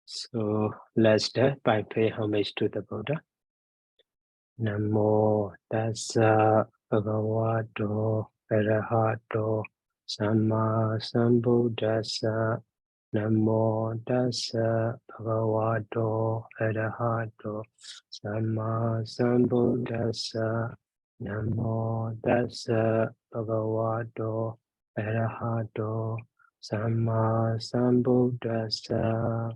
So let's start by paying homage to the Buddha. Namo tassa bhagavato arahato samma sambuddhassa. Namo tassa bhagavato arahato samma sambuddhassa. Namo tassa bhagavato arahato samma sambuddhassa.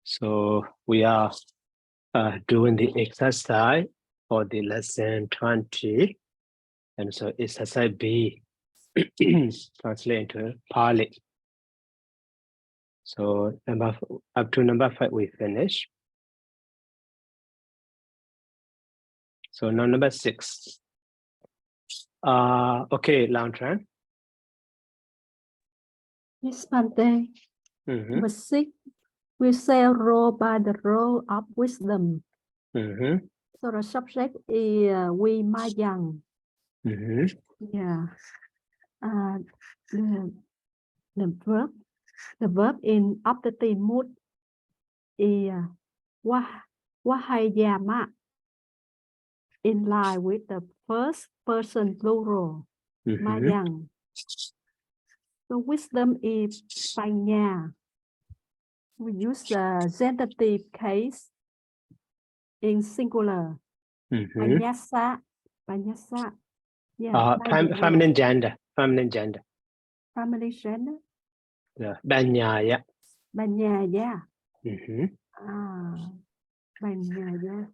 So we are doing the exercise for the lesson 20, and so exercise B translate into Pali. So up to number 5 we finish. So now number 6. Okay, Lang Tran. Yes, Bante. Number 6, we say role by the role of wisdom. So the subject is we ma young. Yeah. The verb in optative mood is wahayama, in line with the first person plural, ma young. So wisdom is panya. We use the genitive case in singular. Panyasa. Yeah. Feminine gender. Feminine gender. Family gender. Yeah. Banyaya. Banyaya. Banyaya.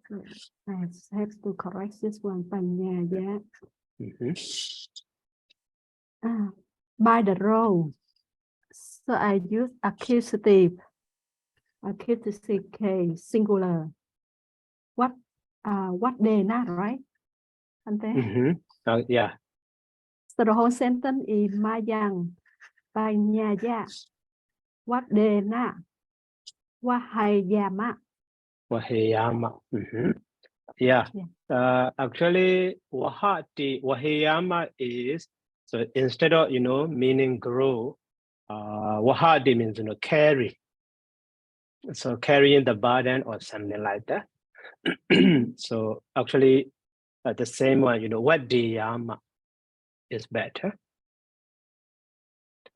I have to correct this one. Banyaya. By the role. So I use accusative case, singular. What day not, right? Yeah. So the whole sentence is Mayang, Banyaya, what day na, Wahayama. Wahayama. Yeah. Actually, Wahayama is, so instead of, meaning grow, Wahadi means, carry. So carrying the burden or something like that. So actually, the same one, Wadiyama is better.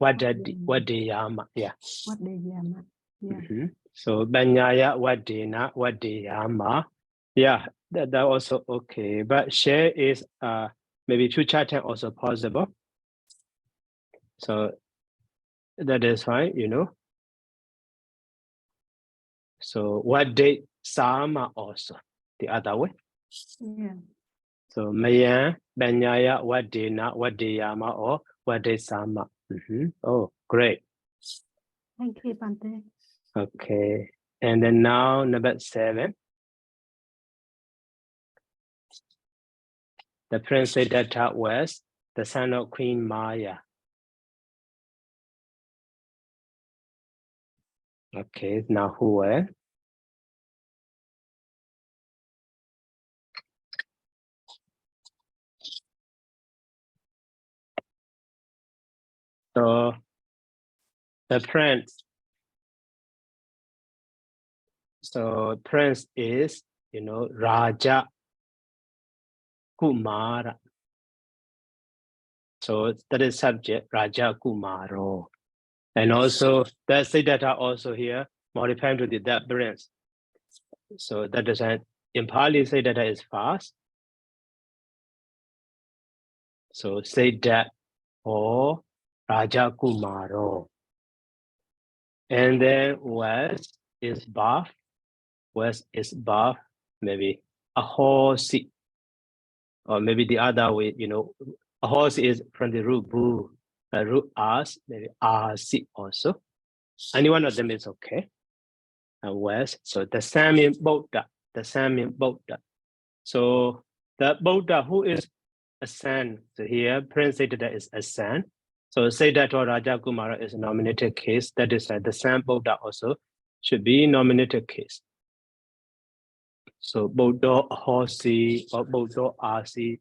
Wadiyama, yeah. Wadiyama, yeah. So Banyaya, Wadiyama, yeah, that also okay. But share is maybe 2 chatting also possible. So that is fine, So what day Sama also the other way. Yeah. So Maya, Banyaya, Wadiyama, or Wadi Sama. Oh, great. Thank you, Bante. Okay. And then now number 7. The prince Siddhartha was the son of Queen Maya. Okay, now who were? So the prince. So prince is, Raja Kumara. So that is subject, Raja Kumaro. And also the Siddhartha also here modified to that prince. So that doesn't, in Pali, Siddhartha is fast. So Siddhartha or Raja Kumaro. And then west is buff. West is buff, maybe a horse, or maybe the other way, a horse is from the root boo, root as, maybe RC also. Any one of them is okay. And west, so the same in Buddha, So the Buddha who is a son. So here, Prince Siddhartha is a son. So Siddhartha Raja Kumara is a nominated case. That is the son Buddha also should be nominated case. So Buddha Hosi or Buddha Asi,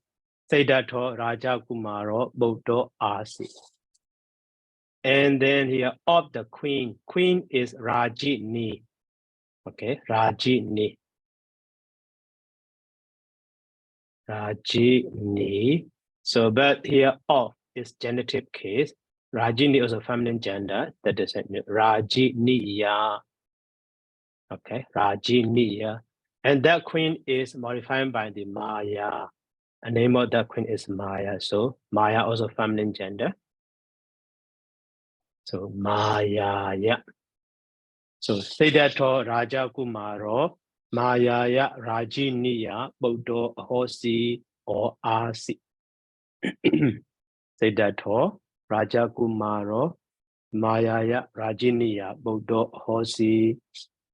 Siddhartha Raja Kumara, Buddha Asi. And then here of the queen. Queen is Rajini. Okay, Rajini. Rajini. So, but here of is genitive case. Rajini is a feminine gender. That is Rajiniya. Okay, Rajiniya. And that queen is modified by the Maya. The name of that queen is Maya. So Maya also feminine gender. So Maya, yeah. So Siddhartha Raja Kumaro, Maya Rajiniya, Buddha Hosi or Asi. Siddhartha Raja Kumaro, Maya Rajiniya, Buddha Hosi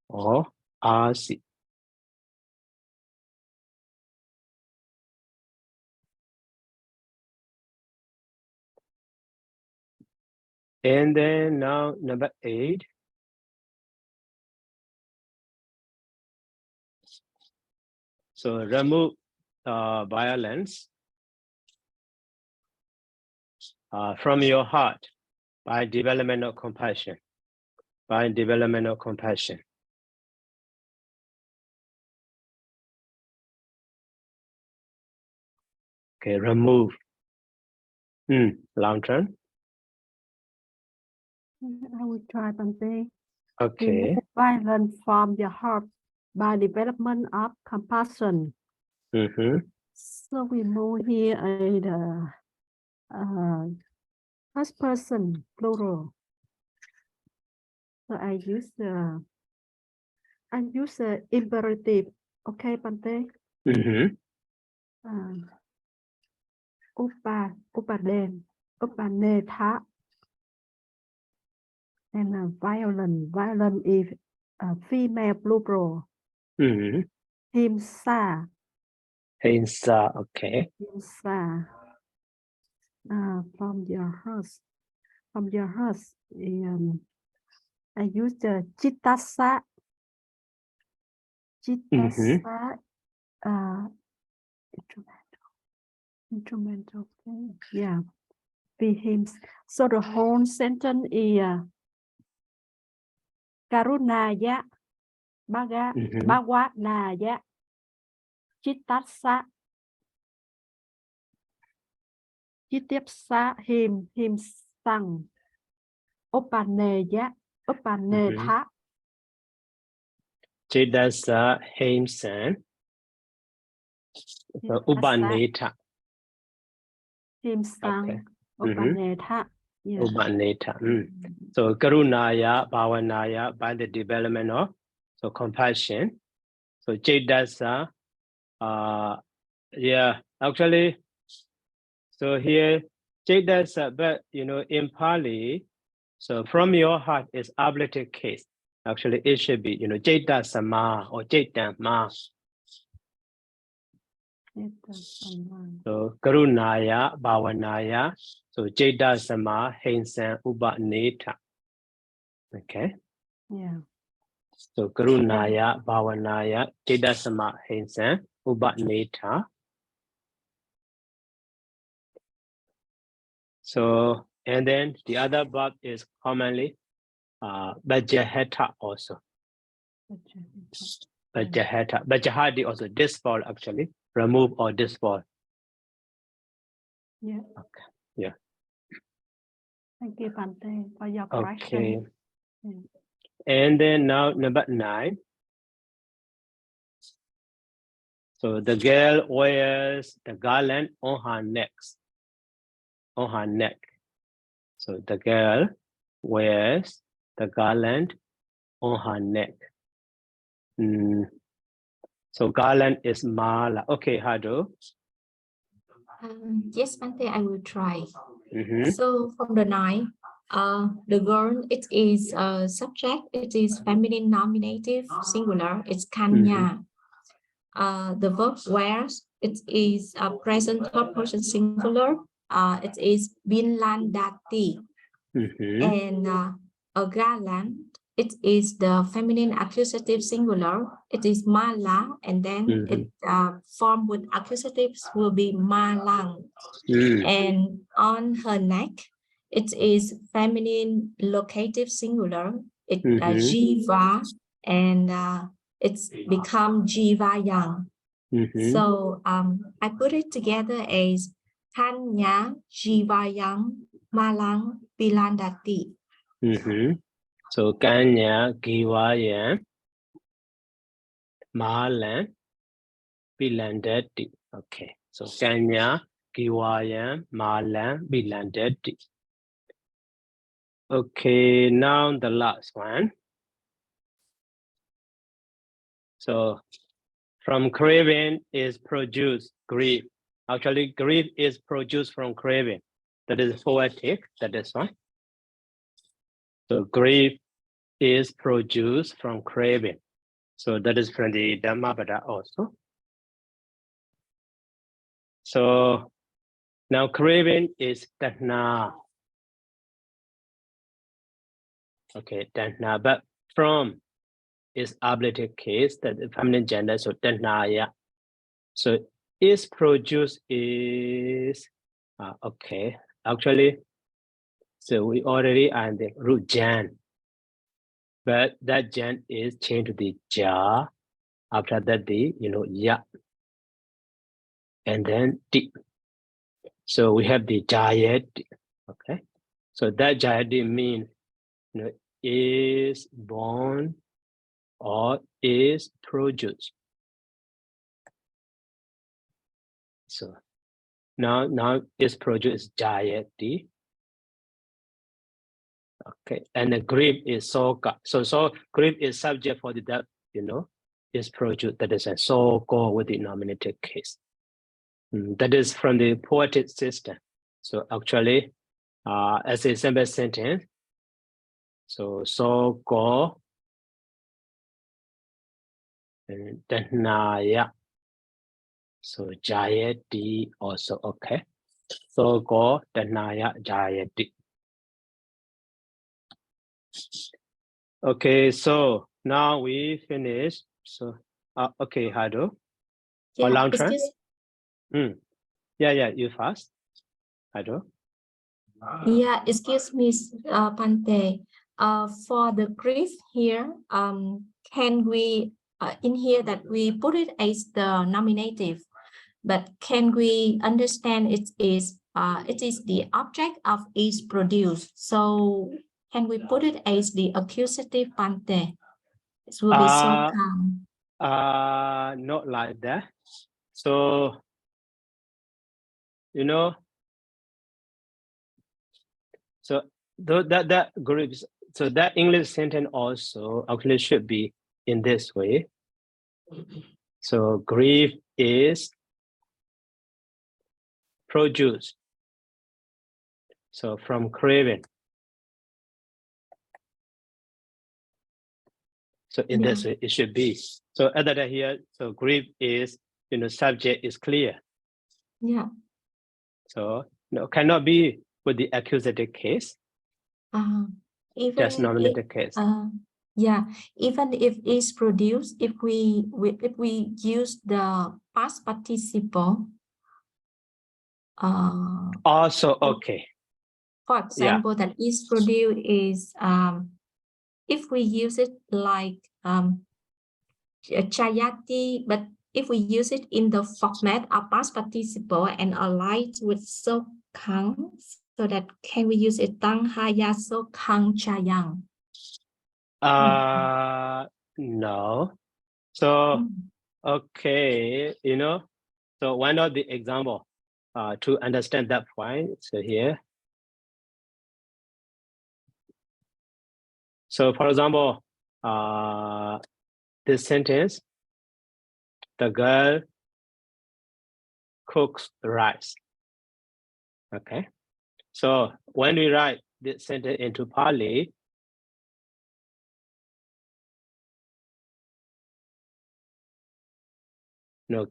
or Asi. And then now number 8. So remove violence from your heart by development of compassion. By development of compassion. Okay, remove. Long term. I will try Bante. Okay. Remove violence from your heart by development of compassion. So we move here the first person plural. So I use the imperative. Okay, Bante. Upanetha. And violent is female plural. Himsa. Himsa, okay. Himsa. From your house. From your house. I use the chitasa. Chitasa. Instrumental. Yeah. Be him. So the whole sentence is Karunaya. Bhavanaya. Chitasa. Chitipsa him sang. Upaneya. Upanetha. Chitasa himsan. Upanetha. Him sang. Upanetha. Yeah. Upanetha. So Karunaya, Bhavanaya, by the development of compassion. So Chitasa, yeah, actually, so here Chitasa, but in Pali, so from your heart is ablative case. Actually, it should be Chaitasama or Chaitama. So Karunaya, Bhavanaya, so Chaitasama, Heinsan, Upanetha. Okay. Yeah. So Karunaya, Bhavanaya, Chaitasama, Heinsan, Upanetha. So, and then the other verb is commonly Bajaheta also. Bajaheta. Bajahadi also disfall actually. Remove or disfall. Yeah. Okay. Yeah. Thank you, Bante, for your correction. Okay. And then now number 9. So the girl wears the garland on her neck. On her neck. So the girl wears the garland on her neck. So garland is mala. Okay, Hado. Yes, Bante, I will try. So from the 9, the girl, it is a subject, it is feminine nominative, singular, it's kanya. The verb wears, it is a present third person singular. It is Binlandati. And a gallant, it is the feminine accusative singular. It is Mala, and then it formed with accusatives will be Malang. And on her neck, it is feminine locative singular. It Jiva, and it's become Jivayang. So I put it together as Kanya Jivayang Malang Bilandati. So Kanya Givayan Malan Bilandati. Okay. So Kanya Givayan Malan Bilandati. Okay, now the last one. So from craving is produced grief. Actually, grief is produced from craving. That is poetic, that is one. So grief is produced from craving. So that is from the Dhammapada also. So now craving is Tanha. Okay, Tanha, but from is ablative case, that the feminine gender, so Tanhaya. So is produced is, okay, actually, so we already are in the root Jan, but that Jan is changed to the Ja, after that the, Ya, and then Di. So we have the Jayat, okay? So that Jayat means, is born or is produced. So now is produced Jayati. Okay, and the grief is Soka. So grief is subject for the that, is produced. That is a Soko with the nominative case. That is from the poetic system. So actually, as a simple sentence, so Soko and Danaya. So Jayati also okay. Soko Danaya Jayati. Okay, so now we finish. So okay, Hado. Yeah, Yeah, you first. Hado. Yeah, excuse me, Pante. For the grief here, can we in here that we put it as the nominative, but can we understand it is the object of is produced? So can we put it as the accusative, Pante? It will be so calm. Not like that. So so that groups. So that English sentence also actually should be in this way. So grief is produced. So from craving. So in this way, it should be. So other than here, so grief is, subject is clear. Yeah. So no, cannot be with the accusative case. Even just nominative case. Yeah, even if it's produced, if we use the past participle. Also okay. For example, that is produced is if we use it like Chayati, but if we use it in the format of past participle and align with so kang, so that can we use it tang haya so kang chayang? No. So okay, so why not the example to understand that point? So here. So for example, this sentence, the girl cooks rice. Okay. So when we write this sentence into Pali,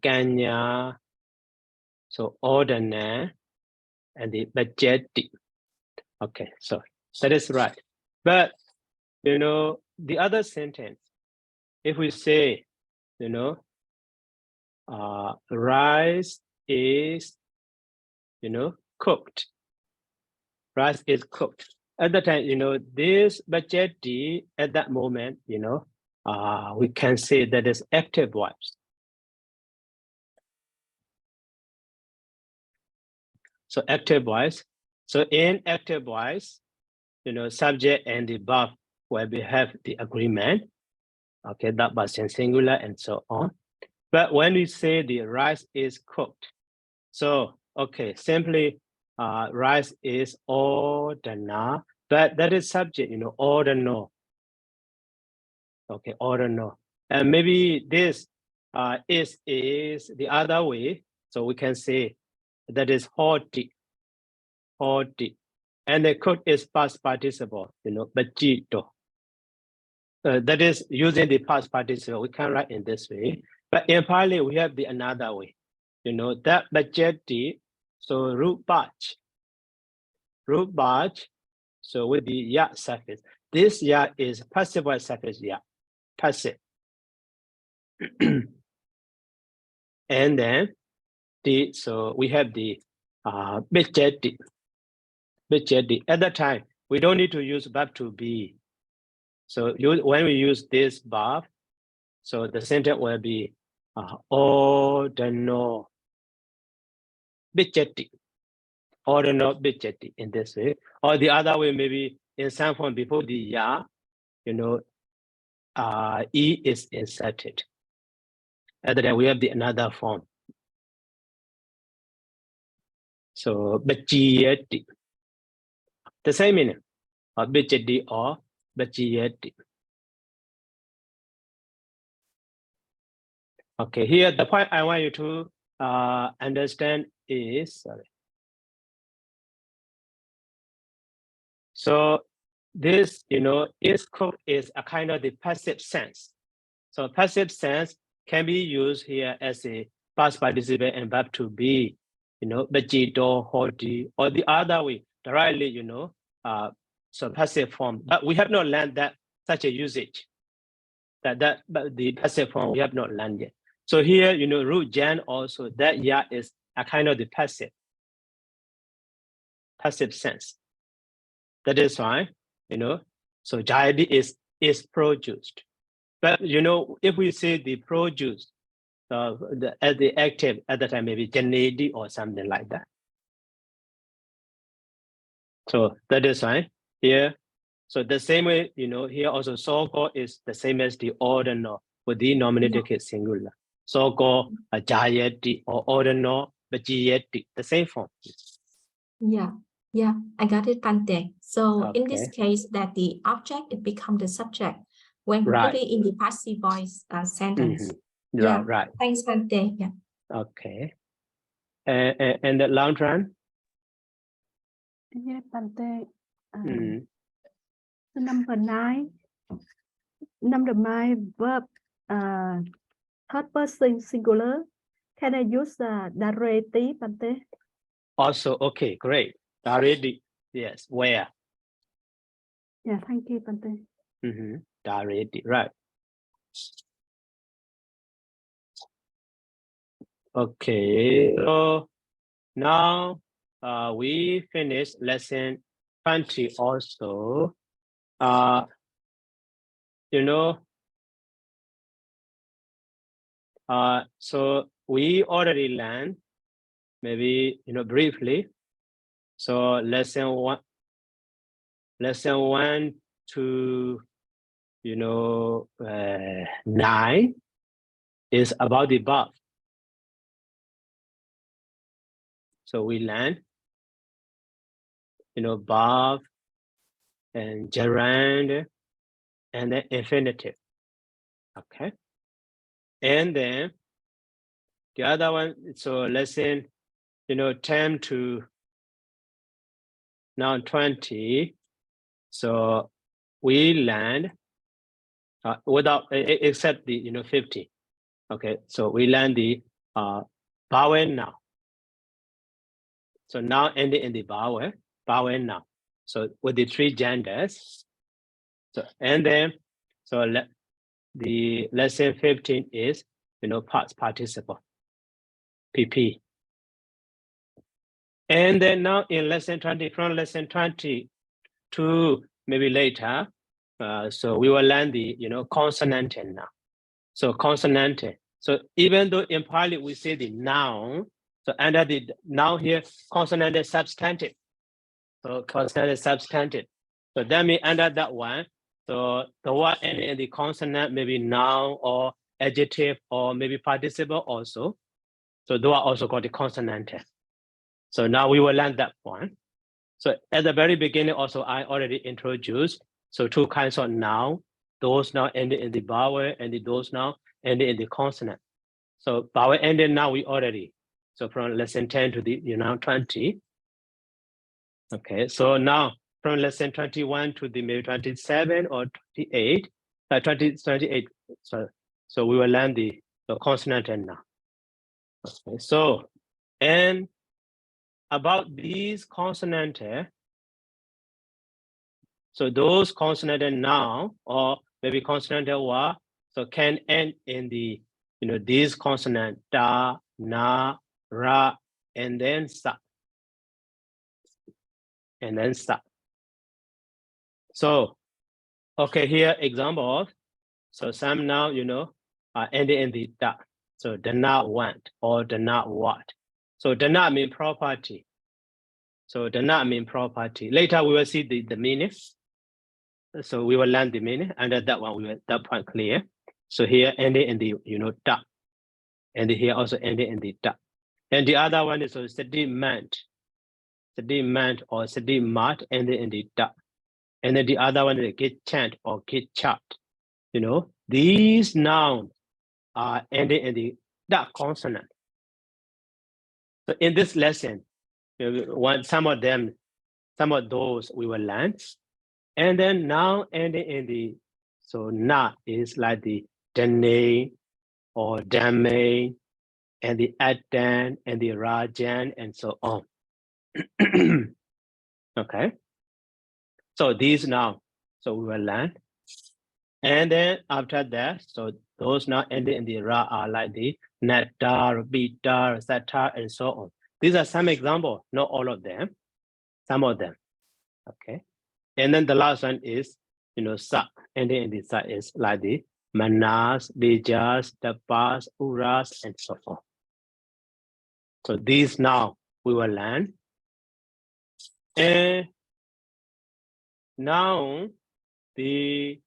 Kanya So ordinary and the budgeting. Okay, so that is right. But you know, the other sentence, if we say, you know, rice is, you know, cooked. Rice is cooked. At the time, you know, this budget D at that moment, you know, we can say that is active voice. So active voice. So in active voice, you know, subject and the verb where we have the agreement. Okay, that was in singular and so on. But when we say the rice is cooked, so okay, simply rice is ordinary, but that is subject, you know, ordinary. Okay, ordinary. And maybe this is the other way. So we can say that is hearty. And the cook is past participle, you know, bajito. That is using the past participle. We can write in this way. But in Pali, we have the another way. You know, that bajeti, so root batch. So with the ya suffix. This ya is passive voice suffix ya, passive. And then so we have the bajeti. At that time, we don't need to use verb to be. So when we use this verb, so the sentence will be ordinary budgeting, ordinary budgeting in this way. Or the other way, maybe in some form before the ya, you know, e is inserted. And then we have the another form. So budgeting, the same meaning, budgeting or budgeting. Okay, here the point I want you to understand is, so this, you know, is cooked is a kind of the passive sense. So passive sense can be used here as a past participle and verb to be, you know, bajito, hoti, or the other way, directly, you know, so passive form. But we have not learned that such a usage. But the passive form we have not learned yet. So here, you know, root Jan also, that ya is a kind of the passive sense. That is why, you know, so jayadi is produced. But, you know, if we say the produce, as the active at the time, maybe janadi or something like that. So that is why here. So the same way, you know, here also so-called is the same as the ordinal with the nominative case singular. So-called jayati or ordinal bajiyati, the same form. Yeah, I got it, Pante. So Okay. in this case, that the object, it becomes the subject when we put it in the passive voice sentence. Yeah, right. Thanks, Pante. Yeah. Okay. And the long run? Yeah, Pante. Number 9. Number 9 verb third person singular. Can I use the dareti, Pante? Also, okay, great. Dareti, yes. Where? Yeah, thank you, Pante. Dareti, right. Okay, so now we finished lesson 20 also. You know, so we already learned, maybe, you know, briefly. So lesson 1 to, you know, 9 is about the verb. So we learned, you know, verb and gerund and then infinitive. Okay. And then the other one, so lesson, you know, 10 to now 20. So we learned without, except the, you know, 50. Okay. So we learned the vowel now. So now ending in the vowel noun. So with the three genders. So and then the lesson 15 is past participle, PP. And then now in lesson 20, from lesson 20 to maybe later, so we will learn the consonant now. So consonant. So even though in Pali we say the noun, so under the noun here, consonant is substantive. So consonant is substantive. So that means under that one, so the word ending in the consonant, maybe noun or adjective or maybe participle also. So those are also called the consonant. So now we will learn that one. So at the very beginning also, I already introduced, so two kinds of noun, those now ending in the vowel and those now ending in the consonant. So vowel ending now we already, so from lesson 10 to the 20. Okay, so now from lesson 21 to the maybe 27 or 28, 28, so we will learn the consonant now. Okay, so, and about these consonant, so those consonant now, or maybe consonant were, so can end in the, these consonant, da, na, ra, and then sa. And then sa. So, okay, here example of, so some now, are ending in the da. So do not want or do not what. So do not mean property. So do not mean property. Later we will see the meaning. So we will learn the meaning, and that one we will that point clear. So here ending in the da, and here also ending in the da. And the other one is sediment or sedimat ending in the da. And then the other one is get chant or get chat. These nouns are ending in the da consonant. So in this lesson, some of those we will learn. And then now ending in the, so na is like the dene or dame, and the adan and the rajan and so on. Okay. So these now, so we will learn. And then after that, so those now ending in the ra are like the natar, bitar, satar, and so on. These are some examples, not all of them, some of them. Okay. And then the last one is, sa, ending in the sa is like the manas, bijas, tapas, uras, and so on. So these now we will learn. And now the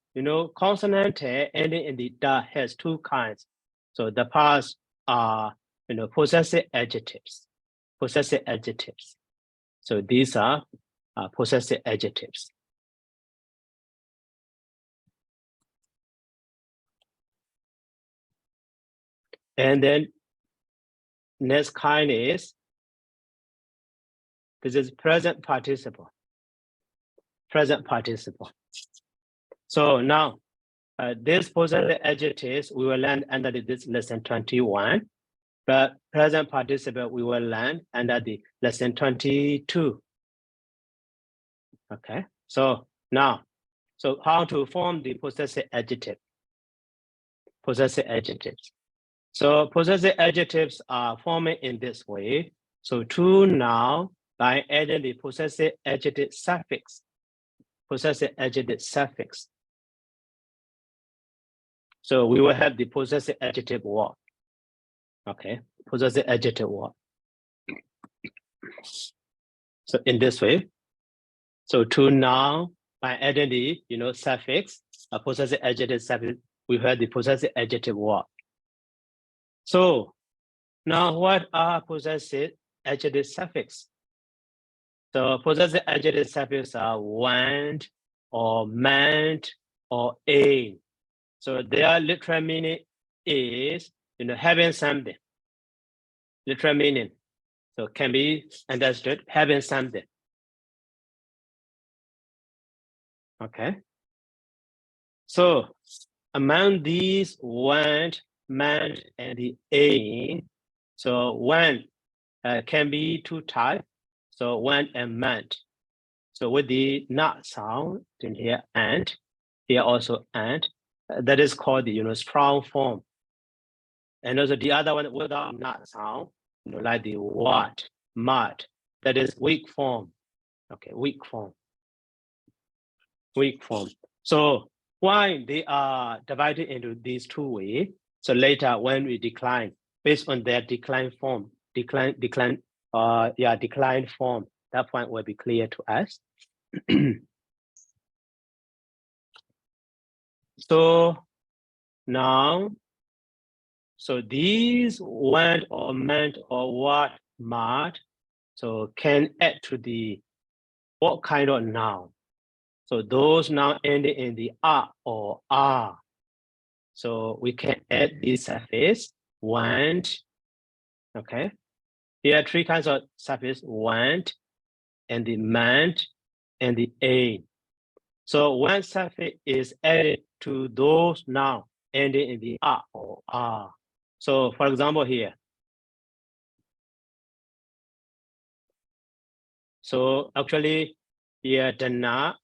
consonant ending in the da has two kinds. So the parts are possessive adjectives. Possessive adjectives. So these are possessive adjectives. And then next kind is, this is present participle. Present participle. So now this possessive adjectives we will learn under this lesson 21, but present participle we will learn under the lesson 22. Okay, so now, so how to form the possessive adjective? Possessive adjectives. So possessive adjectives are formed in this way. So to now, by adding the possessive adjective suffix. Possessive adjective suffix. So we will have the possessive adjective word. Okay, possessive adjective word. So in this way, so to now, by adding the suffix, a possessive adjective suffix, we have the possessive adjective word. So now what are possessive adjective suffix? So possessive adjective suffix are want or meant or aim. So their literal meaning is having something. Literal meaning. So can be understood having something. Okay. So among these want, meant, and the aim, so want can be two types. So went and meant. So with the not sound in here, and here also and, that is called the strong form. And also the other one without not sound, like the what, mud, that is weak form. Okay, weak form. Weak form. So why they are divided into these two ways? So later when we decline, based on their decline form, decline form, that point will be clear to us. So now, so these went or meant or what, might, so can add to the what kind of noun? So those now ending in the R or R. So we can add this suffix, went, okay? Here are three kinds of suffix, went, and the meant, and the a. So when suffix is added to those now ending in the R or R. So for example here, so actually here dana.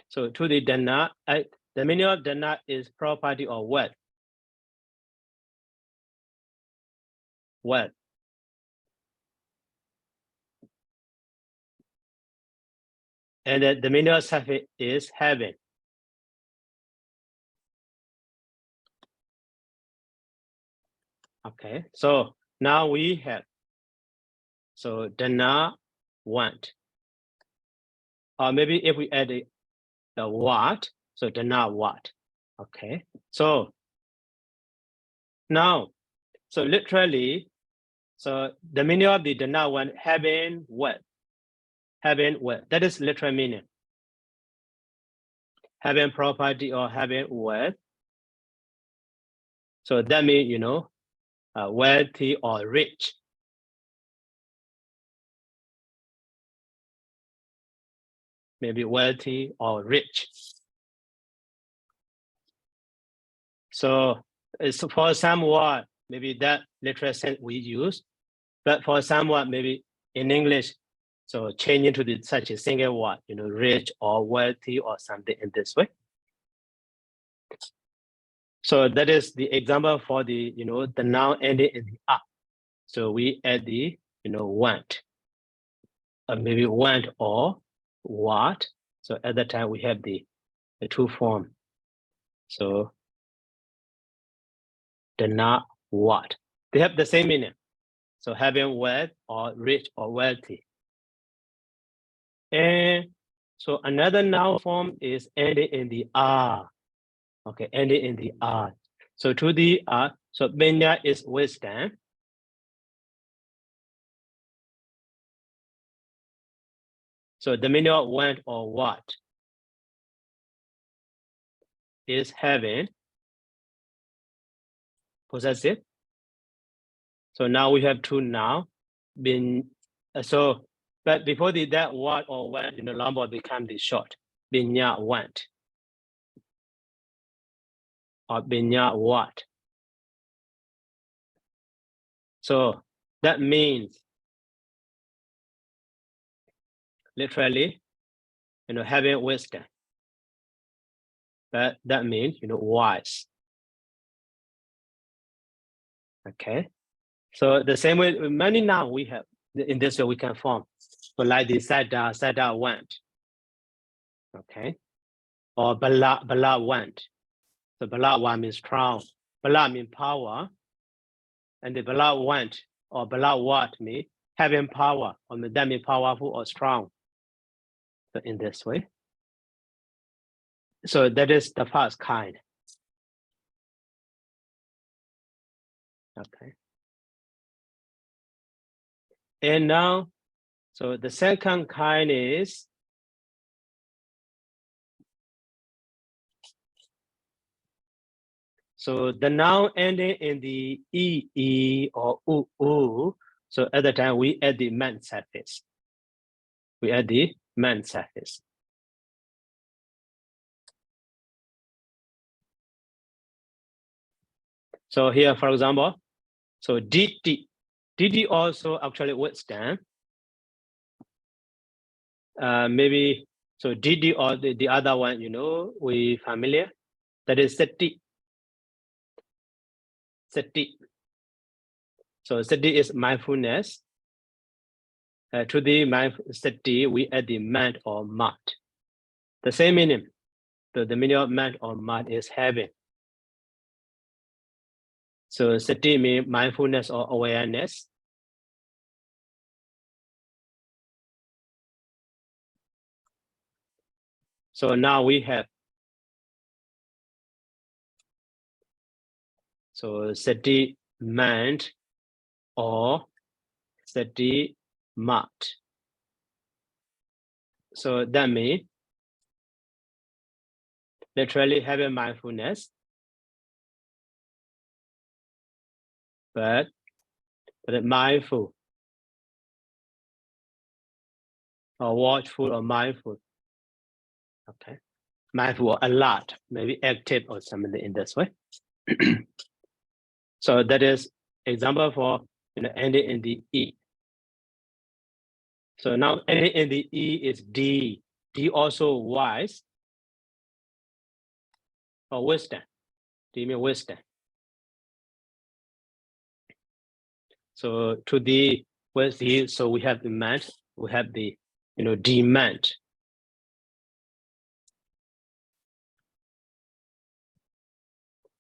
So to the dana, the meaning of dana is property or what? What? And the meaning of suffix is having. Okay, so now we have, so dana want. Or maybe if we add the what, so dana what. Okay, so now, so literally, so the meaning of the dana want, having what? Having what? That is literal meaning. Having property or having what? So that means, wealthy or rich. Maybe wealthy or rich. So it's for somewhat, maybe that literal sense we use, but for somewhat maybe in English, so change into the such a single word, rich or wealthy or something in this way. So that is the example for the, the noun ending in the up. So we add the, want, maybe want or what. So at that time we have the two form. So the not what. They have the same meaning. So having wealth or rich or wealthy. And so another noun form is ending in the R. Okay, ending in the R. So to the R, so Benya is wisdom. So the meaning of went or what is having, possessive. So now we have two now. Been so, but before that what or when Lombard become the short. Benya went. Or Benya what. So that means literally, having wisdom. But that means, wise. Okay. So the same way, many now we have, in this way we can form. So like the Sada went. Okay. Or Bala went. So Bala one means strong. Bala means power. And the Bala went or Bala what means having power, or that means powerful or strong. So in this way. So that is the first kind. Okay. And now, so the second kind is, so the noun ending in the E or U. So at the time we add the man suffix. We add the man suffix. So here, for example, so did. Did he also actually withstand? Maybe, so did he or the other one, you know, we familiar? That is sati. Sati. So sati is mindfulness. To the sati, we add the mat or mat. The same meaning. So the meaning of mat or mat is having. So sati means mindfulness or awareness. So now we have, so sati mat or sati mat. So that means literally having mindfulness, but mindful or watchful or mindful. Okay, mindful or alert, maybe active or something in this way. So that is example for, you know, ending in the E. So now ending in the E is D. D also wise or wisdom. D means wisdom. So to the with the, so we have the man, we have the, you know, demand.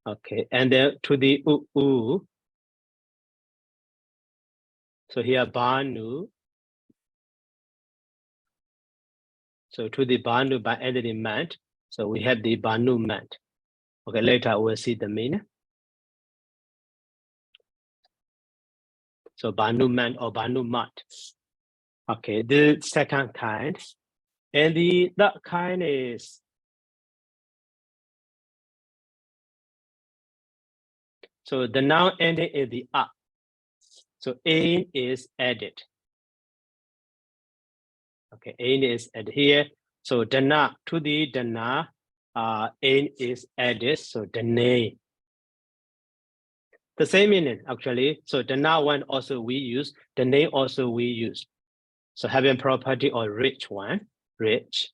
Okay, and then to the u. So here Banu. So to the Banu by adding the man. So we have the Banu man. Okay, later we'll see the meaning. So Banu man or Banu mat. Okay, the second kind. And the third kind is, so the noun ending is the up. So in is added. Okay, in is added here. So dana, to the dana, in is added. So dana. The same meaning actually. So dana one also we use, dana also we use. So having property or rich one, rich.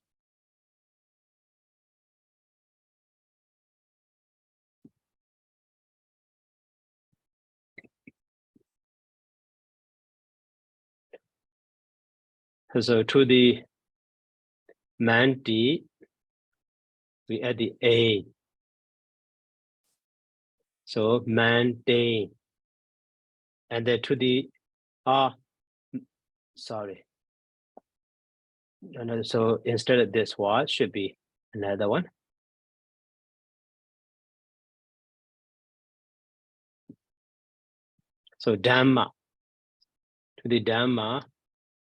So to the mandi, we add the a. So mundane. And then to the sorry. No, so instead of this word should be another one. So Dhamma. To the Dhamma,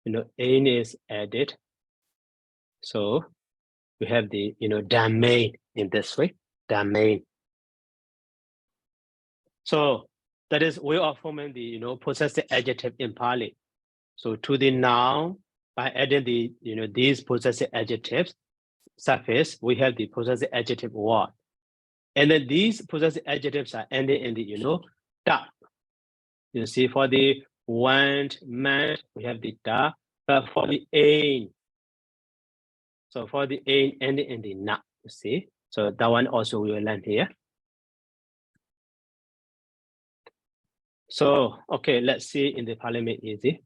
you know, in is added. So we have the, you know, domain in this way, domain. So that is we are forming the, you know, possessive adjective in Pali. So to the noun, by adding the, you know, these possessive adjectives suffix, we have the possessive adjective word. And then these possessive adjectives are ending in the, you know, da. You see, for the want, man, we have the da, but for the ain, so for the ain ending in the na, you see. So that one also we will learn here. So, okay, let's see in the parliament easy.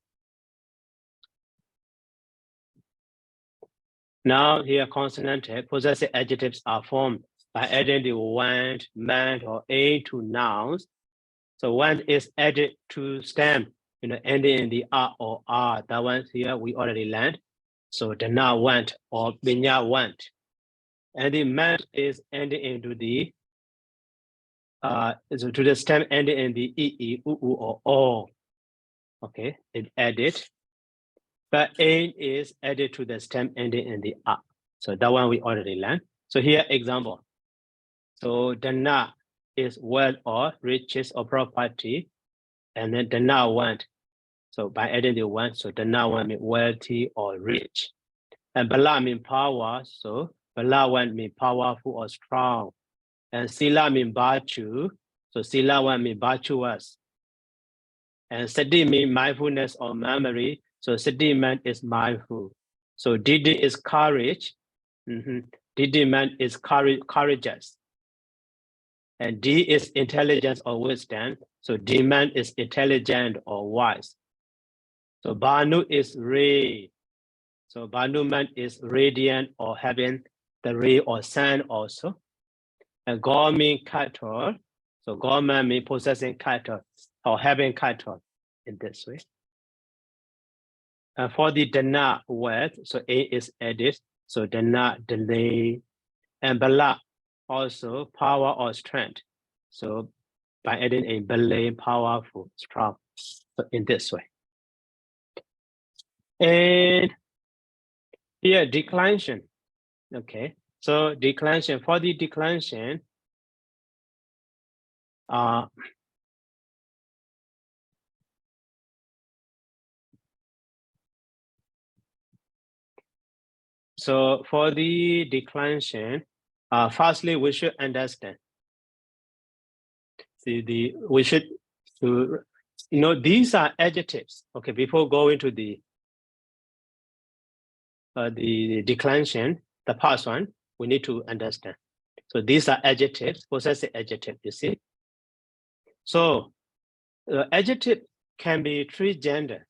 Now here consonant possessive adjectives are formed by adding the want, man, or a to nouns. So want is added to stem, you know, ending in the r or r. That one here we already learned. So the now want or binya want. And the man is ending into the so to the stem ending in the e, u, or o. Okay, it added. But a is added to the stem ending in the a. So that one we already learned. So here example. So the na is wealth or riches or property, and then the now want. So by adding the one, so the now one means wealthy or rich. And bala means power, so bala one means powerful or strong. And sila means virtue, so sila one means virtuous. And sati means mindfulness or memory. So sati man is mindful. So didi is courage. Didi man is courageous. And D is intelligence or wisdom. So D man is intelligent or wise. So Banu is ray. So Banu man is radiant or having the ray or sun also. And Go means cattle. So Go man means possessing cattle or having cattle in this way. And for the Dana word, so A is added. So Dana, delay. And Bala also power or strength. So by adding a belay, powerful, strong. So in this way. And here declension. Okay. So declension, for the declension, so for the declension, firstly, we should understand. See, we should, these are adjectives. Okay, before going to the declension, the past one, we need to understand. So these are adjectives, possessive adjective, you see. So adjective can be three genders.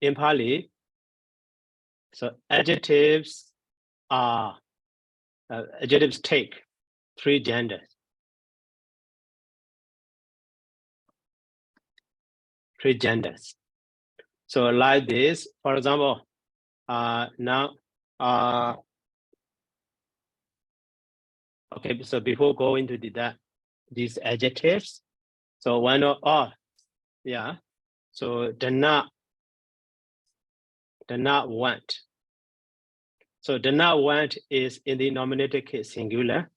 In Pali, so adjectives are, adjectives take three genders. Three genders. So like this, for example, now, okay, so before going to these adjectives, so one or, yeah, so do not want. So do not want is in the nominative case singular,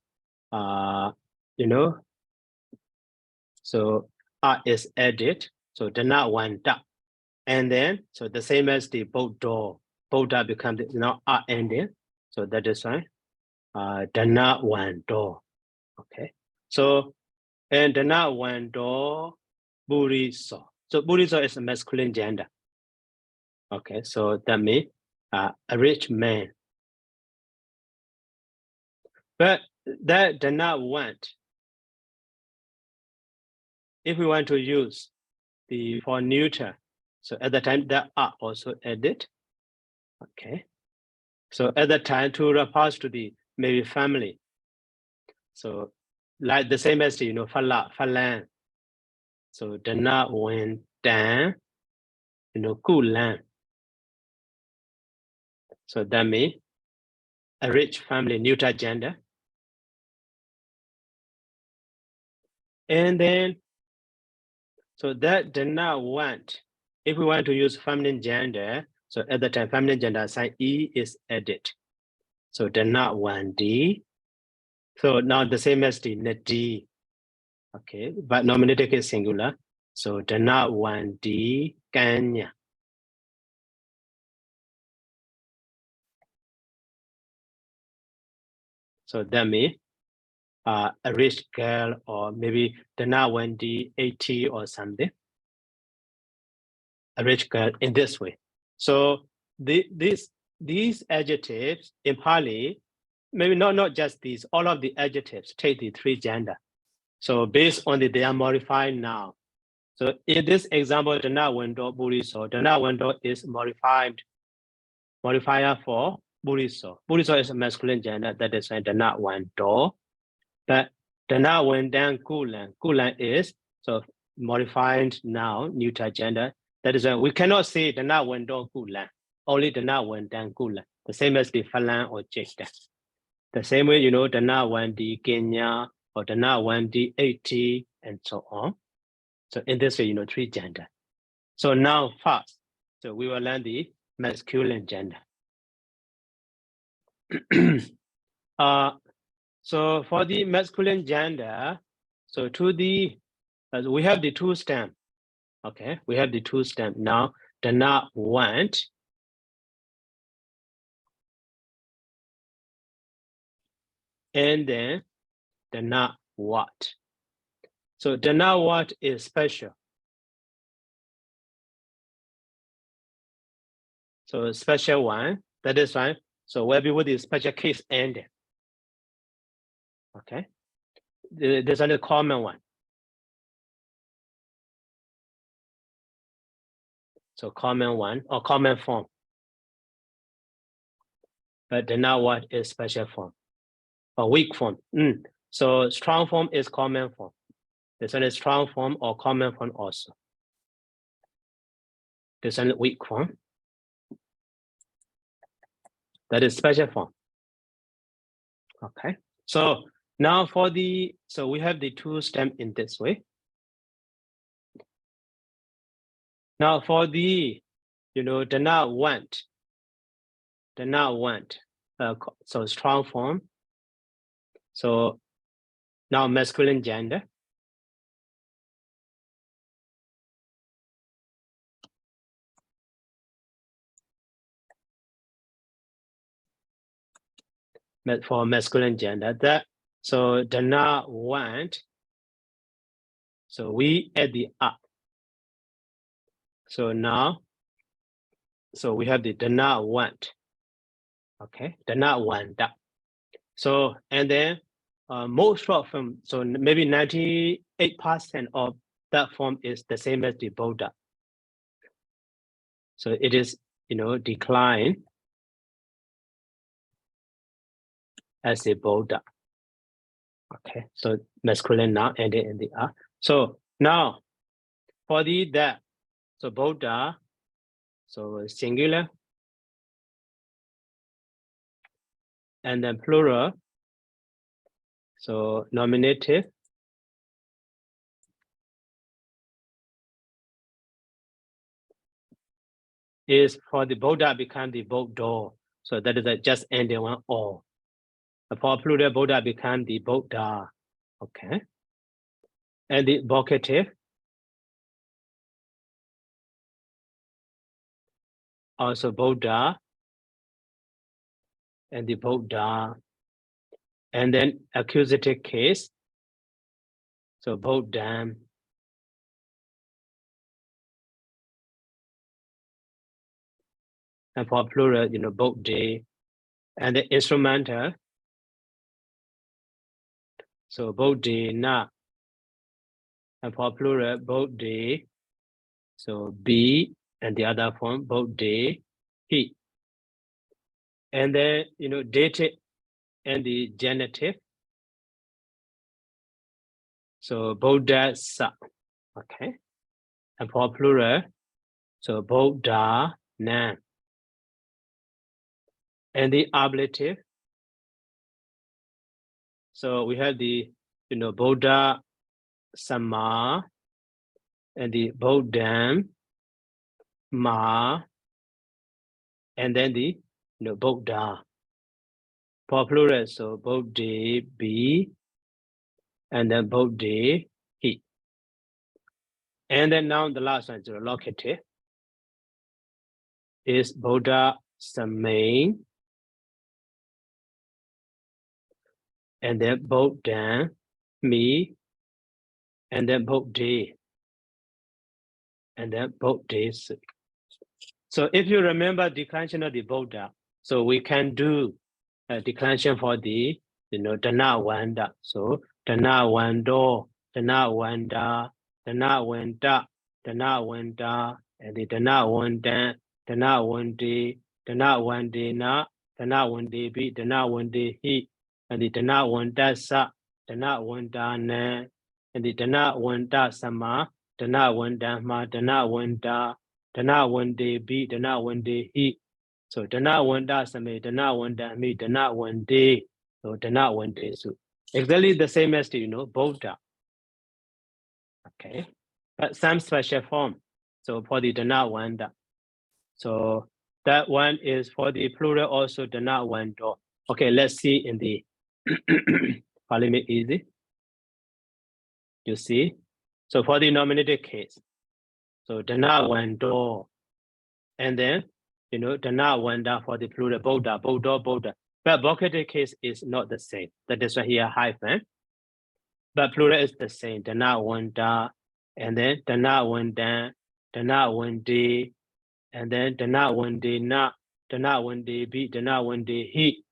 so is added, so do not want that. And then, so the same as the Buddha becomes now ending. So that is why Dana Wando. Okay. So and Dana Wando Buriso. So Buriso is a masculine gender. Okay, so that means a rich man. But that Dana want, if we want to use the for neuter, so at the time that are also added. Okay. So at that time to refer to the maybe family. So like the same as the, falan. So Dana went down, Kulan. So that means a rich family, neuter gender. And then, so that Dana want, if we want to use feminine gender, so at the time feminine gender sign E is added. So Dana want D. So now the same as the D. Okay, but nominative is singular. So Dana want D Kanya. So that means a rich girl, or maybe Dana Wendy 80 or something. A rich girl in this way. So these adjectives in Pali, maybe not just these, all of the adjectives take the three gender. So based on they are modified now. So in this example, Dana Wendo Buriso, Dana Wendo is modifier for Buriso. Buriso is a masculine gender, that is why Dana Wendo. But Dana Wendan Kulan. Kulan is so modified now, neuter gender. That is why we cannot say Dana Wendo Kulan, only Dana Wendan Kulan. The same as the Falan or Jekta. The same way, Dana Wendi Kenya or Dana Wendi 80 and so on. So in this way, three gender. So now first, so we will learn the masculine gender. So for the masculine gender, so to the, we have the two stem. Okay, we have the two stem. Now, the not want. And then the not what. So the now what is special. So special one, that is fine. So where we would special case ending. Okay. There's another common one. So common one or common form. But the now what is special form or weak form. So strong form is common form. There's only strong form or common form also. There's only weak form. That is special form. Okay. So now for the, so we have the two stem in this way. Now for the, the now want, so strong form. So now masculine gender. For masculine gender, that so the now want. So we add the up. So now, so we have the now want. Okay, the now want that. So and then most of them, so maybe 98% of that form is the same as the Buddha. So it is, decline as a Buddha. Okay, so masculine now and in the R. So now for the that, so Buddha, so singular, and then plural, so nominative, is for the Buddha become the Buddha. So that is just ending one or. For plural, Buddha become the Buddha. Okay. And the vocative, also Buddha, and the Buddha. And then accusative case, so Buddha. And for plural, Buddha. And the instrumental, so Buddha na. And for plural, Buddha, so be, and the other form, Buddha, he. And then, dative and the genitive, so Buddha sa. Okay. And for plural, so Buddha na. And the ablative, so we have the, Buddha sama, and the Buddha ma, and then the, Buddha. For plural, so Buddha be, and then Buddha he. And then now the last one, the locative, is Buddha samain, and then Buddha me, and then Buddha, and then Buddha. So if you remember declension of the Buddha, so we can do a declension for the, Dana Wanda. So Dana Wando, Dana Wanda, Dana Wanda, Dana Wanda, and the Dana Wanda, Dana Wandi, Dana Wandina, Dana Wandi be, Dana Wandi he, and the Dana Wanda sa, Dana Wanda ne, and the Dana Wanda sama, Dana Wanda ma, Dana Wanda, Dana Wandi be, Dana Wandi he. So Dana Wanda Same, Dana Wanda Me, Dana one day, so Dana one day. So exactly the same as the, Buddha. Okay. But some special form. So for the Dana Wanda. So that one is for the plural also Dana Wando. Okay, let's see in the Parliament easy. You see? So for the nominative case. So Dana Wando. And then Dana Wanda for the plural Buddha, Buddha, Buddha. But vocative case is not the same. That is why here hyphen. but plural is the same. Dana wanda, and then dana wandan, dana wandi, and then dana wandi na, dana wandi bi, dana wandi he.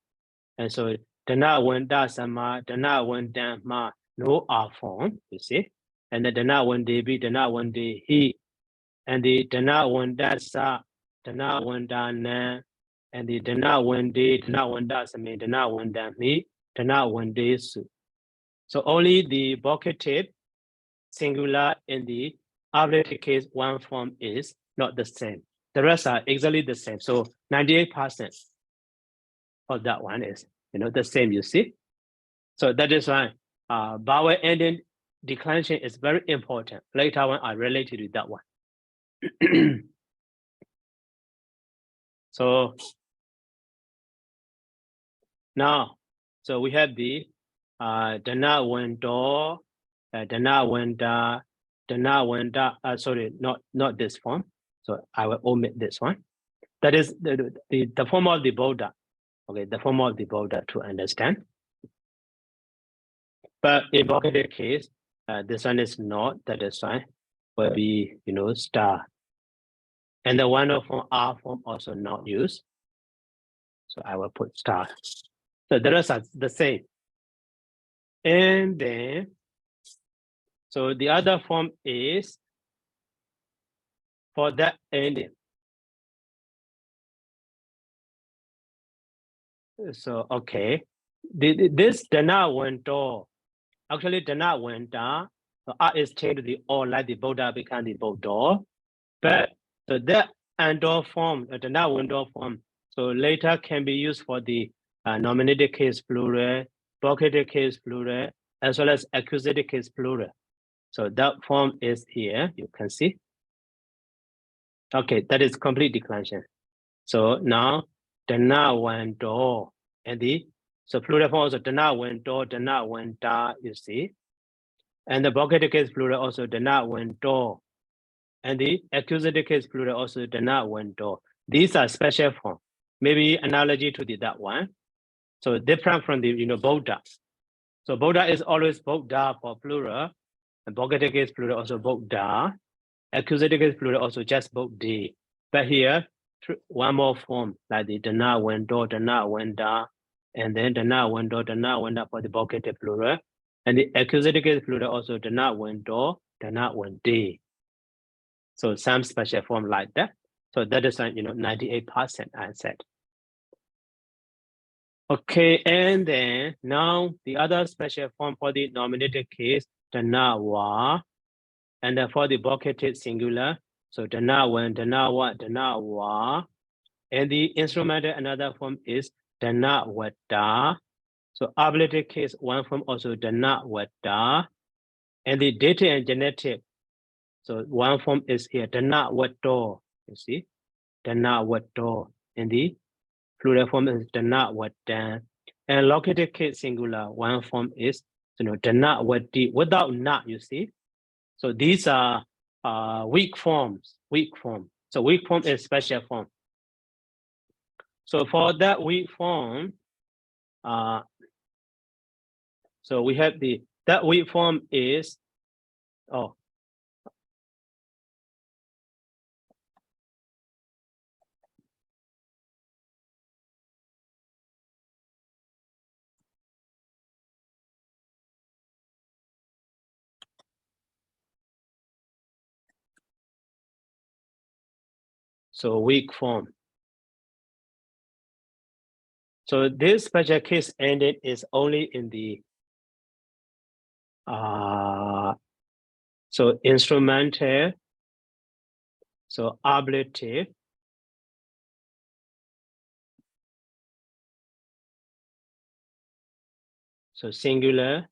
And so dana wanda sama, dana wandan ma, no R form, you see. And then dana wandi bi, dana wandi he. And the dana wanda sa, dana wanda na, and the dana wandi, dana wanda sama, dana wanda mi, dana wandi su. So only the vocative singular in the ablative case one form is not the same. The rest are exactly the same. So 98% of that one is, the same, you see. So that is why vowel ending declension is very important. Later on, I related with that one. So now, so we have the dana wendo, dana wenda, dana wenda. Sorry, not this form. So I will omit this one. That is the form of the Buddha. Okay, the form of the Buddha to understand. But in vocative case, this one is not. That is why will be star. And the one of R form also not used. So I will put star. So the rest are the same. And then, so the other form is for that ending. So, okay. This dana wento, actually dana wenta, so R is changed to the O like the Buddha become the Buddha. But so that andor form, the dana wento form, so later can be used for the nominative case plural, vocative case plural, as well as accusative case plural. So that form is here, you can see. Okay, that is complete declension. So now dana wento, and so plural form also dana wento, dana wenta, you see. And the vocative case plural also dana wento. And the accusative case plural also dana wento. These are special form. Maybe analogy to that one. So different from the Buddha. So Buddha is always Buddha for plural, and vocative case plural also Buddha. Accusative case plural also just Buddhi. But here, one more form like the dana wento, dana wenda, and then dana wenda for the vocative plural. And the accusative case plural also dana wento, dana wendi. So some special form like that. So that is 98% I said. Okay, and then now the other special form for the nominative case, dana wa, and then for the vocative singular, so dana wen, dana wa, dana wa. And the instrumental another form is dana wada. So ablative case one form also dana wada. And the dative and genitive, so one form is here dana wado. You see, dana wado. And the plural form is dana wadan. And locative case singular one form is dana wadi without na. You see, so these are weak forms. Weak form. So weak form is special form. So for that weak form, so we have that weak form is, so weak form. So this special case ending is only in the so instrumental, so ablative, so singular,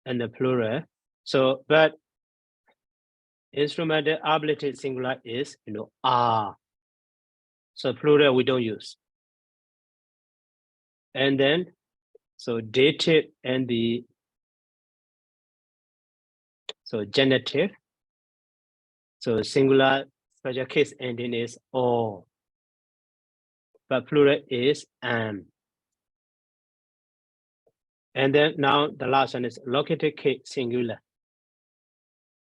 and the plural. So but instrumental ablative singular is R. So plural we don't use. And then so dative and the so genitive, so singular special case ending is O, but plural is am. And then now the last one is located case singular.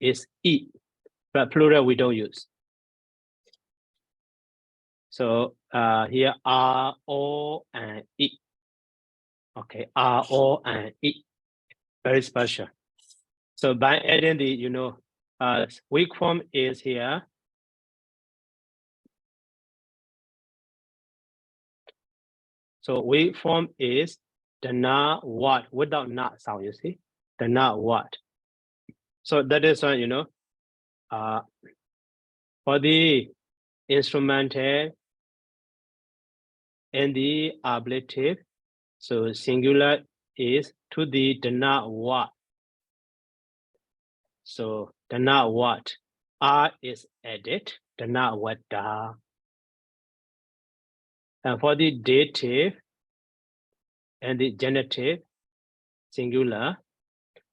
Is E, but plural we don't use. So here R, O, and E. Okay, R, O, and E. Very special. So by adding the, weak form is here. So weak form is the not what without not sound, you see? The not what. So that is why, for the instrumental and the ablative, so singular is to the not what. So the not what. R is added, the not what da. And for the dative and the genitive, singular.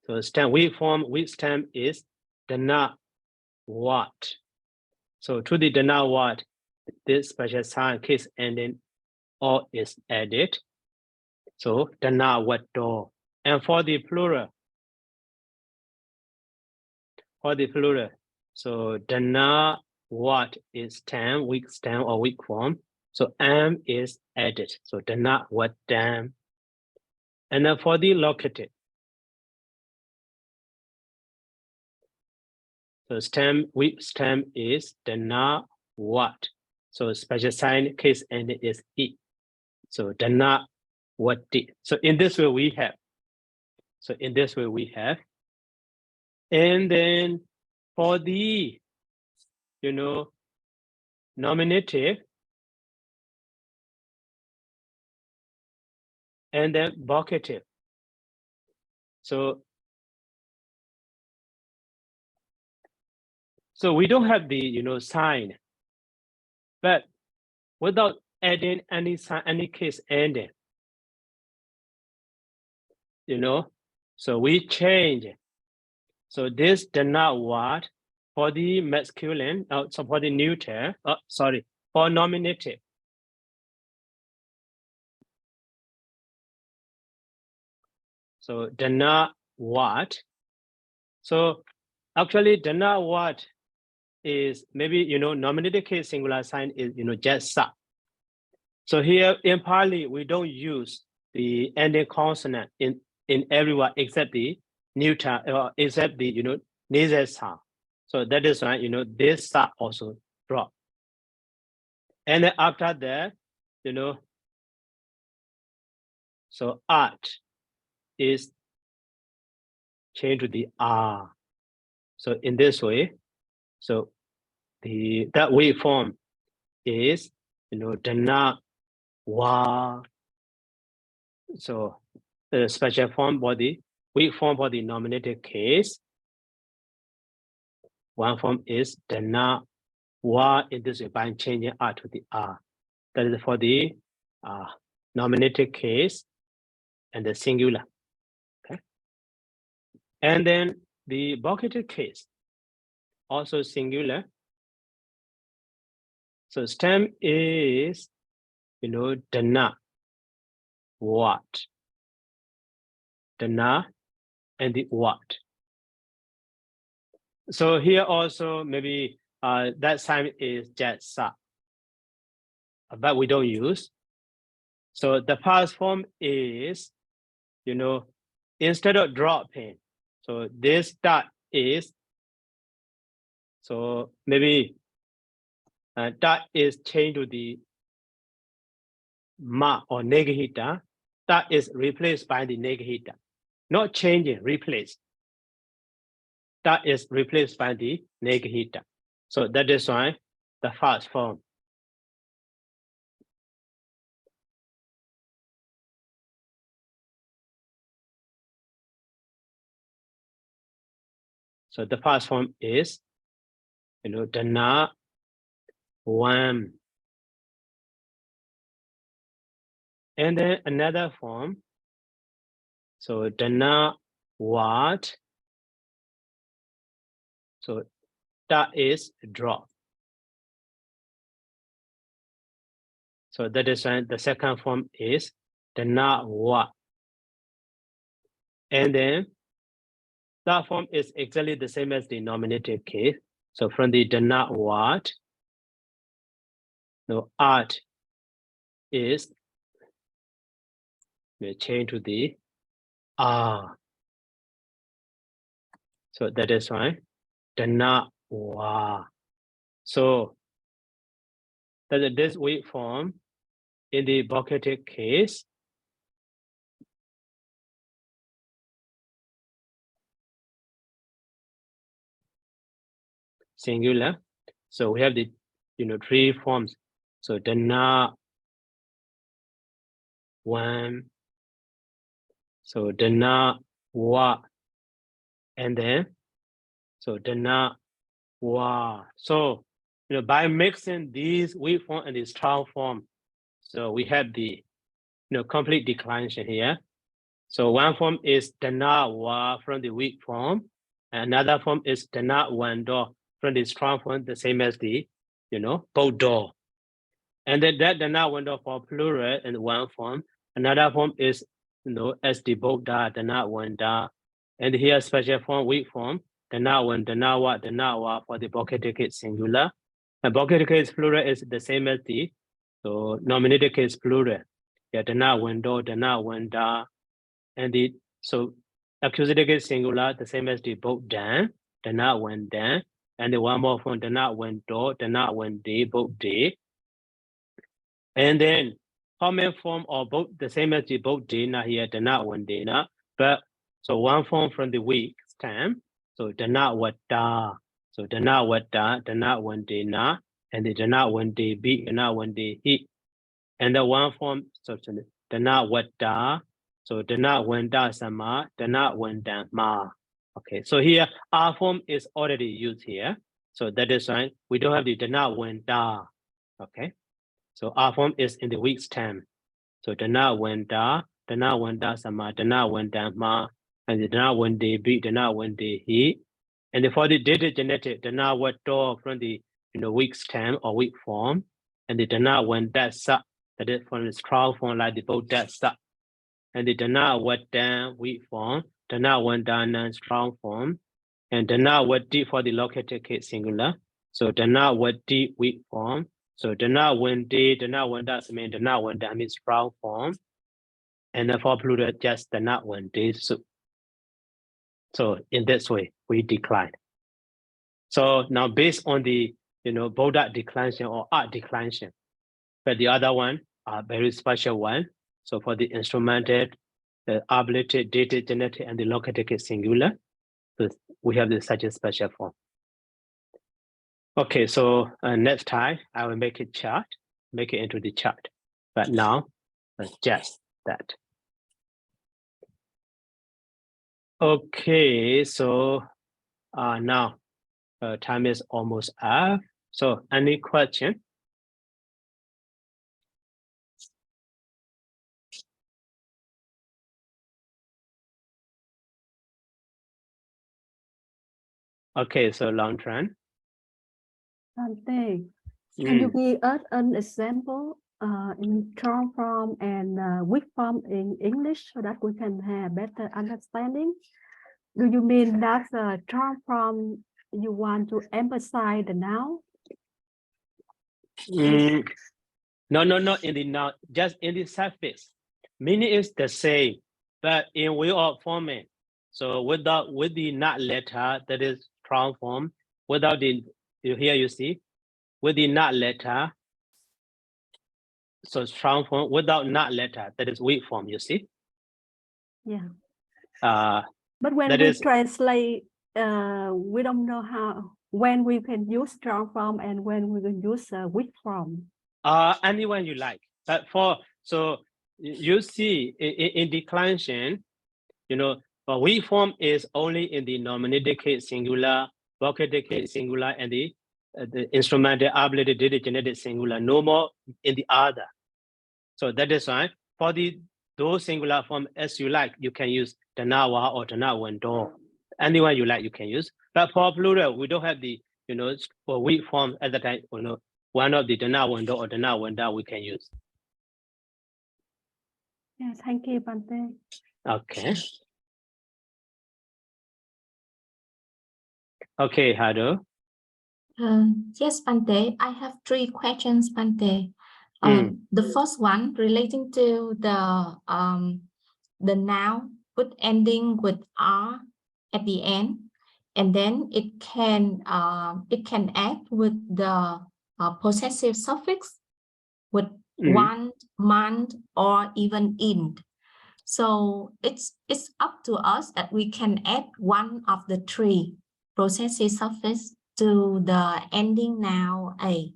So stem weak form with stem is the not what. So to the not what, this special sign case ending or is added. So the not what door. And for the plural, so the not what is stem, weak stem or weak form. So am is added. So the not what dam. And then for the locative, so stem, weak stem is the not what. So special sign case ending is E. So the not what did. So in this way we have. And then for the, nominative, and then vocative. So we don't have the, sign, but without adding any sign, any case ending, so we change it. So this the not what for the masculine, so for the neuter, for nominative. So the not what. So actually the not what is maybe, nominative case singular sign is, just sa. So here in Pali, we don't use the ending consonant in everyone except the neuter, except the, nasal sound. So that is why, this sa also drop. And then after that, so art is changed to the R. So in this way, so that weak form is, the na wa. So the special form for the weak form for the nominative case. One form is the na wa in this way by changing R to the R. That is for the nominative case and the singular. Okay. And then the vocative case, also singular. So stem is, the na, what, the na, and the what. So here also maybe that sign is just sa, but we don't use. So the past form is, instead of dropping, so this dot is, so maybe that is changed to the ma or negahita. That is replaced by the negahita. Not changing, replaced. That is replaced by the negahita. So that is why the first form. So the first form is, the na, wam. And then another form, so the na, what. So that is drop. So that is why the second form is the na, what. And then that form is exactly the same as the nominative case. So from the dana what, no art is, we change to the are. So that is why dana wa. So that this weak form in the vocative case singular. So we have the three forms. So dana one, so dana wa, and then so dana wa. So by mixing these weak form and the strong form, so we have the complete declension here. So one form is dana wa from the weak form, and another form is dana wando from the strong form, the same as the bodo. And then that dana wando for plural in one form. Another form is as the boda dana wanda, and here special form weak form dana wan dana wa for the vocative case singular. And vocative case plural is the same as the nominative case plural. Yeah, dana wando dana wanda. And the accusative case singular, the same as the both dan, dana when dan, and the one more form dana when do, dana when they, both day. And then common form of both the same as the both day na here, dana when day na, but so one form from the week stem, so dana what da, so dana what da, dana when day na, and the dana when day be, dana when day he. And the one form, so dana what da. So dana wenda sama, dana wenda ma. Okay, so here our form is already used here. So that is why we don't have the dana wenda. Okay, so our form is in the weak stem. So dana wenda sama, dana wenda ma, and the dana wende be, dana wende he. And for the data genetic, dana wato from the weak stem or weak form, and the dana wenda sa, that is from the strong form like the both that sa. And the dana what dan weak form, dana one dan strong form, and dana what d for the locative case singular. So dana what d weak form. So dana one d, dana one that's mean dana one dan means strong form. And then for plural just dana one d. So in this way we decline. So now based on the Boda declension or art declension, but the other one are very special one. So for the instrumented, the ablated, dated, genetic, and the locative case singular. So we have such a special form. Okay, so next time I will make it into the chart. But now, just that. Okay, so now time is almost up. So any question? Okay, so long trend. Can you give us an example in strong form and weak form in English so that we can have better understanding? Do you mean that the strong form you want to emphasize the noun? No, in the noun, just in the suffix. Meaning is the same, but in way of format. So with the not letter, that is strong form, without the here you see, with the not letter, so strong form, without not letter, that is weak form, you see? Yeah. But when we translate, we don't know when we can use strong form and when we can use weak form. Anyone you like. But so you see in declension, but weak form is only in the nominative case singular, vocative case singular, and the instrumental, ablated, dated, genetic singular, no more in the other. So that is why for those singular form as you like, you can use danawa or danawando. Anyone you like, you can use. But for plural, we don't have the for weak form at the time. One of the danawando or danawanda we can use. Yeah, thank you, Bante. Okay. Okay, Hado. Yes, Bante, I have 3 questions, Bante. The first one relating to the noun with ending with R at the end, and then it can add with the possessive suffix with want, month, or even in. So it's up to us that we can add one of the 3 possessive suffix to the ending noun a.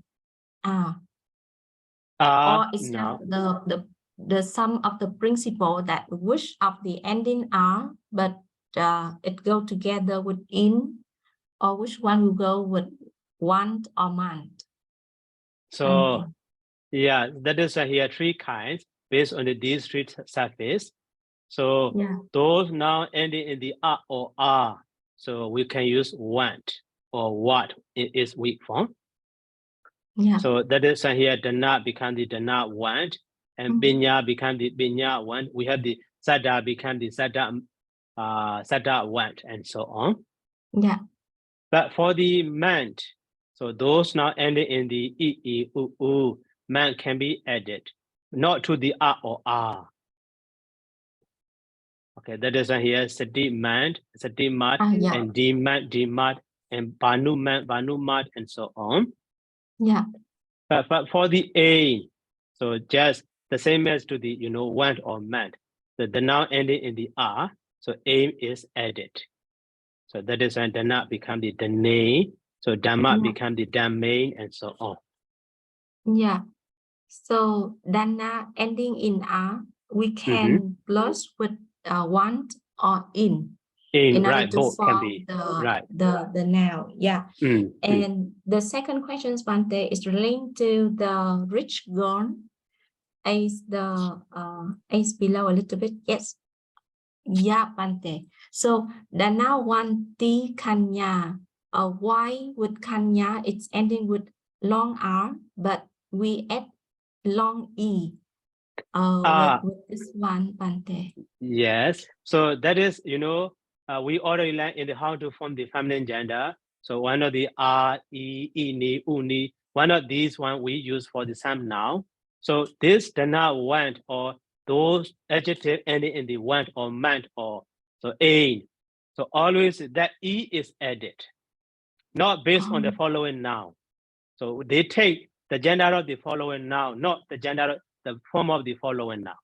Or is No. that the sum of the principle that which of the ending are, but it go together with in, or which one will go with want or month? So yeah, that is here 3 kinds based on these 3 surface. So those now ending in the a or r, so we can use want or what it is weak form. Yeah. So that is here the not become the not want, and binya become the binya want. We have the sada become the sada want, and so on. Yeah. But for the meant, so those now ending in the e, u, meant can be added, not to the a or r. Okay, that is here sati mat, and demand, and banu mat, and so on. Yeah. But for the a, so just the same as to the want or meant. The noun ending in the r, so aim is added. So that is when the not become the name. So dhamma become the domain, and so on. Yeah. So dana ending in r, we can plus with want or in order to both form can be the noun. Yeah. And the second question, Bante, is relating to the rich girl. Is below a little bit? Yes. Yeah, Bante. So the now one T Kanya. Why with Kanya it's ending with long R, but we add long E. With this one, Bante. Yes. So that is, we already learned in the how to form the feminine gender. So one of the R, E, Ini, Uni, one of these one we use for the some noun. So this the now want or those adjective ending in the want or meant or so ain. So always that E is added, not based on the following noun. So they take the gender of the following noun, not the form of the following noun.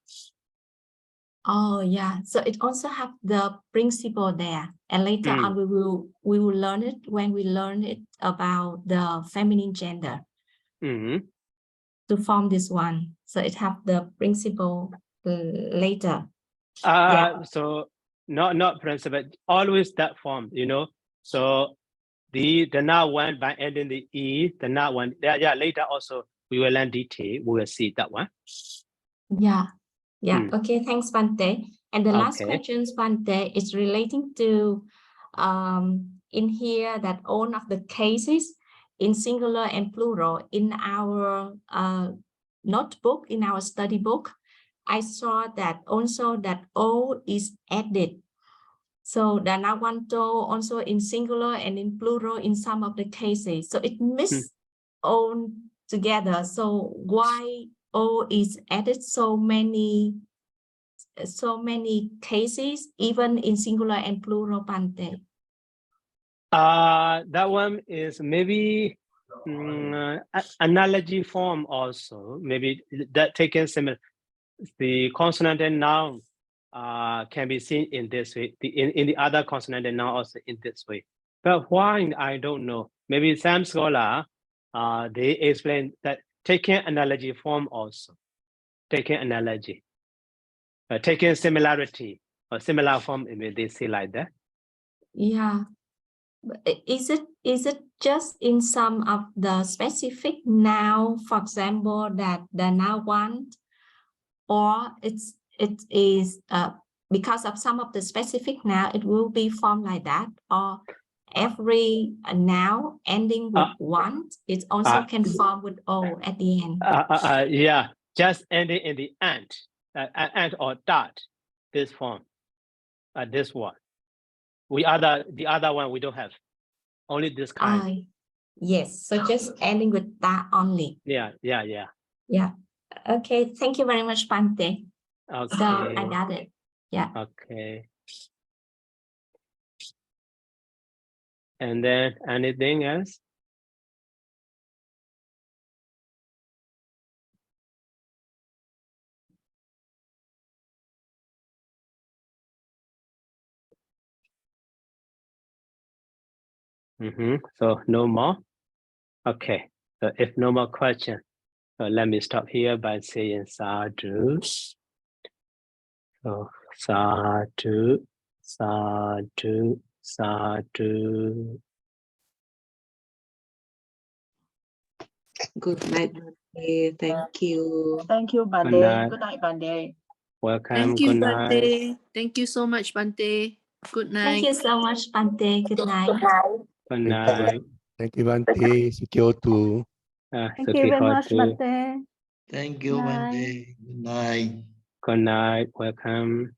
Oh yeah, so it also have the principle there, and later on we will learn it when we learn it about the feminine gender to form this one. So it have the principle later. So not principle, always that form, So the now one by ending the E, the now one. Yeah, later also we will learn detail. We will see that one. Yeah. Okay, thanks, Bante. And the last question, Bante, is relating to in here that all of the cases in singular and plural in our notebook, in our study book, I saw that also that O is added. So the nawanto also in singular and in plural in some of the cases. So it mixed all together. So why O is added so many cases, even in singular and plural, Bante? That one is maybe analogy form also. Maybe that taken similar. The consonant and noun can be seen in this way. In the other consonant and noun also in this way. But why, I don't know. Maybe some scholar they explain that taking analogy form also. Taking analogy. Taking similarity or similar form, they say like that. Yeah. Is it just in some of the specific noun, for example, that the noun want, or it is because of some of the specific noun, it will be formed like that, or every noun ending with want, it also can form with O at the end? Yeah, just ending in the and or dot, this form, this one. The other one we don't have. Only this kind. Yes, so just ending with that only. Yeah. Yeah. Okay, thank you very much, Bante. Okay. So I got it. Yeah. Okay. And then anything else? So no more. Okay. So if no more question, let me stop here by saying sadhu. So sadhu, sadhu, sadhu. Good night, Bante. Thank you. Thank you, Good Bante. night. Good night, Bante. Welcome. Thank you, Good night. Bante. Thank you so much, Bante. Good night. Thank you so much, Bante. Good night. Good night. Thank you, Bante. Sikyo too. Thank you very much, Bante. Thank you, Night. Bante. Good night. Good night. Welcome.